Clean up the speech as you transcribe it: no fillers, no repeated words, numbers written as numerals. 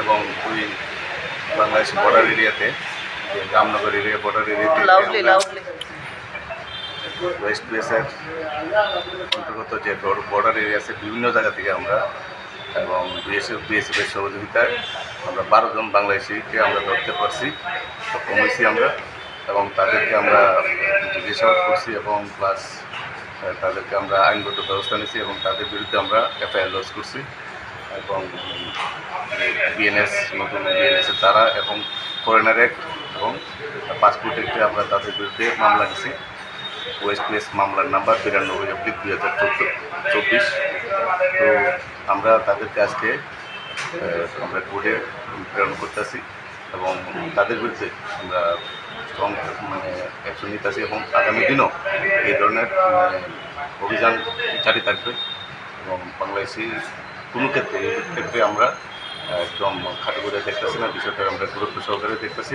এবং ওই বাংলাদেশ বর্ডার এরিয়াতে, যে জামনগর এরিয়া বর্ডার এরিয়াতে ওয়েস্ট বেসের অন্তর্গত যে বর্ডার এরিয়া আছে বিভিন্ন জায়গা থেকে আমরা এবং বিএসএফের সহযোগিতায় আমরা 12 জন বাংলাদেশিকে আমরা ধরতে পারছি, সক্ষম হয়েছি আমরা। এবং তাদেরকে আমরা জিজ্ঞাসাবাদ করছি এবং প্লাস তাদেরকে আমরা আইনগত ব্যবস্থা নিয়েছি এবং তাদের বিরুদ্ধে আমরা এফআইআর লজ করছি এবং বিএনএস, নতুন বিএনএসের দ্বারা এবং ফরেনার অ্যাক্ট এবং পাসপোর্ট অ্যাক্টে আমরা তাদের বিরুদ্ধে মামলা নিয়েছি। ওয়েস্ট প্লেস মামলার নাম্বার 92/2024। তো আমরা তাদেরকে আজকে আমরা কোর্টে প্রেরণ করতেছি এবং তাদের বিরুদ্ধে আমরা স্ট্রং অ্যাকশন নিতেছি এবং আগামী দিনও এই ধরনের অভিযান জারি থাকবে এবং বাংলাদেশি কোনো ক্ষেত্রে আমরা একদম খাটো করে দেখতেছি না, বিষয়টা আমরা গুরুত্ব সহকারে দেখতেছি